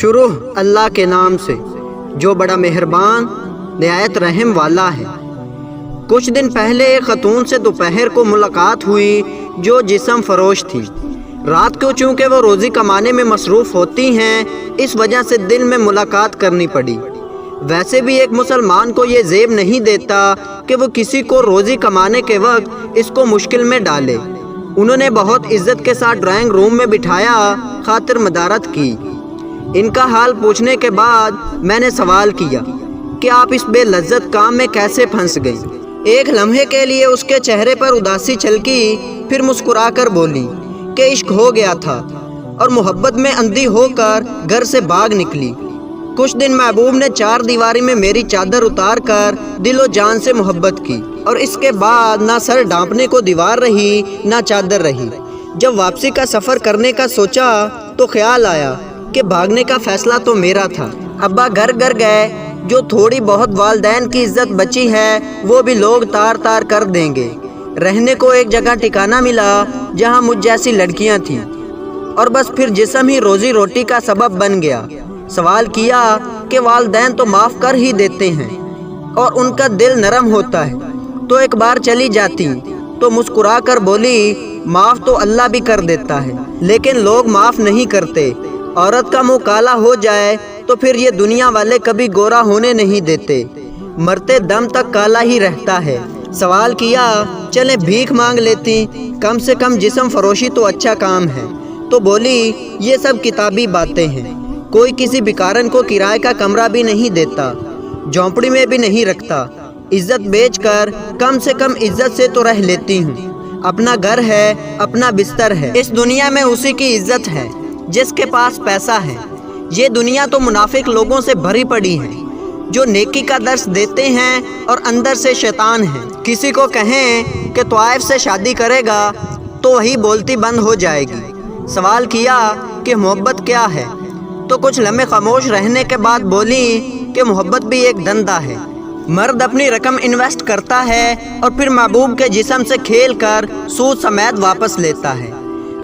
شروع اللہ کے نام سے جو بڑا مہربان نہایت رحم والا ہے۔ کچھ دن پہلے ایک خاتون سے دوپہر کو ملاقات ہوئی جو جسم فروش تھی۔ رات کو چونکہ وہ روزی کمانے میں مصروف ہوتی ہیں، اس وجہ سے دن میں ملاقات کرنی پڑی۔ ویسے بھی ایک مسلمان کو یہ زیب نہیں دیتا کہ وہ کسی کو روزی کمانے کے وقت اس کو مشکل میں ڈالے۔ انہوں نے بہت عزت کے ساتھ ڈرائنگ روم میں بٹھایا، خاطر مدارت کی۔ ان کا حال پوچھنے کے بعد میں نے سوال کیا کہ آپ اس بے لذت کام میں کیسے پھنس گئی؟ ایک لمحے کے لیے اس کے چہرے پر اداسی چھلکی، پھر مسکرا کر بولی کہ عشق ہو گیا تھا اور محبت میں اندھی ہو کر گھر سے بھاگ نکلی۔ کچھ دن محبوب نے چار دیواری میں میری چادر اتار کر دل و جان سے محبت کی، اور اس کے بعد نہ سر ڈھانپنے کو دیوار رہی نہ چادر رہی۔ جب واپسی کا سفر کرنے کا سوچا تو خیال آیا کہ بھاگنے کا فیصلہ تو میرا تھا۔ ابا گھر گئے، جو تھوڑی بہت والدین کی عزت بچی ہے وہ بھی لوگ تار تار کر دیں گے۔ رہنے کو ایک جگہ ٹھکانہ ملا جہاں مجھ جیسی لڑکیاں تھیں، اور بس پھر جسم ہی روزی روٹی کا سبب بن گیا۔ سوال کیا کہ والدین تو معاف کر ہی دیتے ہیں اور ان کا دل نرم ہوتا ہے، تو ایک بار چلی جاتی تو مسکرا کر بولی معاف تو اللہ بھی کر دیتا ہے، لیکن لوگ معاف نہیں کرتے۔ عورت کا منہ کالا ہو جائے تو پھر یہ دنیا والے کبھی گورا ہونے نہیں دیتے، مرتے دم تک کالا ہی رہتا ہے۔ سوال کیا چلے بھیک مانگ لیتی، کم سے کم جسم فروشی تو اچھا کام ہے، تو بولی یہ سب کتابی باتیں ہیں، کوئی کسی بیکارن کو کرائے کا کمرہ بھی نہیں دیتا، جھونپڑی میں بھی نہیں رکھتا، عزت بیچ کر کم سے کم عزت سے تو رہ لیتی ہوں۔ اپنا گھر ہے، اپنا بستر ہے، اس دنیا میں اسی کی عزت ہے جس کے پاس پیسہ ہے۔ یہ دنیا تو منافق لوگوں سے بھری پڑی ہے جو نیکی کا درس دیتے ہیں اور اندر سے شیطان ہیں۔ کسی کو کہیں کہ طائف سے شادی کرے گا تو وہی بولتی بند ہو جائے گی۔ سوال کیا کہ محبت کیا ہے، تو کچھ لمحے خاموش رہنے کے بعد بولی کہ محبت بھی ایک دھندا ہے۔ مرد اپنی رقم انویسٹ کرتا ہے اور پھر محبوب کے جسم سے کھیل کر سود سمیت واپس لیتا ہے۔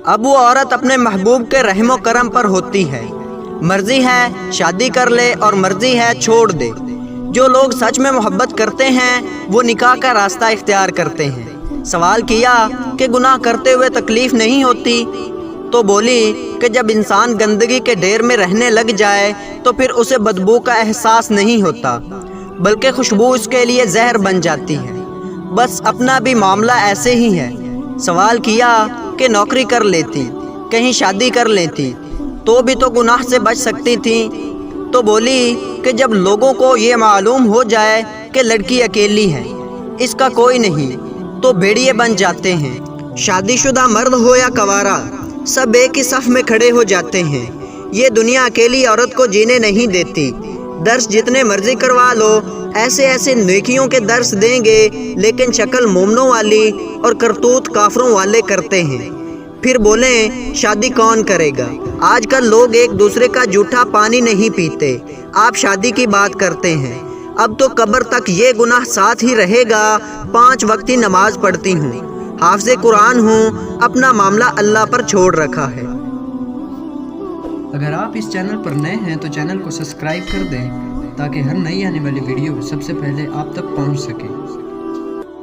اب وہ عورت اپنے محبوب کے رحم و کرم پر ہوتی ہے، مرضی ہے شادی کر لے اور مرضی ہے چھوڑ دے۔ جو لوگ سچ میں محبت کرتے ہیں وہ نکاح کا راستہ اختیار کرتے ہیں۔ سوال کیا کہ گناہ کرتے ہوئے تکلیف نہیں ہوتی، تو بولی کہ جب انسان گندگی کے ڈھیر میں رہنے لگ جائے تو پھر اسے بدبو کا احساس نہیں ہوتا، بلکہ خوشبو اس کے لیے زہر بن جاتی ہے۔ بس اپنا بھی معاملہ ایسے ہی ہے۔ سوال کیا کہ نوکری کر لیتی، کہیں شادی کر لیتی تو بھی تو گناہ سے بچ سکتی تھی، تو بولی کہ جب لوگوں کو یہ معلوم ہو جائے کہ لڑکی اکیلی ہے، اس کا کوئی نہیں، تو بھیڑیے بن جاتے ہیں۔ شادی شدہ مرد ہو یا کنوارا، سب ایک ہی صف میں کھڑے ہو جاتے ہیں۔ یہ دنیا اکیلی عورت کو جینے نہیں دیتی۔ درس جتنے مرضی کروا لو، ایسے نیکیوں کے درس دیں گے، لیکن شکل مومنوں والی اور کرتوت کافروں والے کرتے ہیں۔ پھر بولیں شادی کون کرے گا؟ آج کل لوگ ایک دوسرے کا جھوٹا پانی نہیں پیتے، آپ شادی کی بات کرتے ہیں۔ اب تو قبر تک یہ گناہ ساتھ ہی رہے گا۔ 5 وقتی نماز پڑھتی ہوں، حافظ قرآن ہوں، اپنا معاملہ اللہ پر چھوڑ رکھا ہے۔ اگر آپ اس چینل پر نئے ہیں تو چینل کو سبسکرائب کر دیں تاکہ ہر نئی آنے والی ویڈیو سب سے پہلے آپ تک پہنچ سکے۔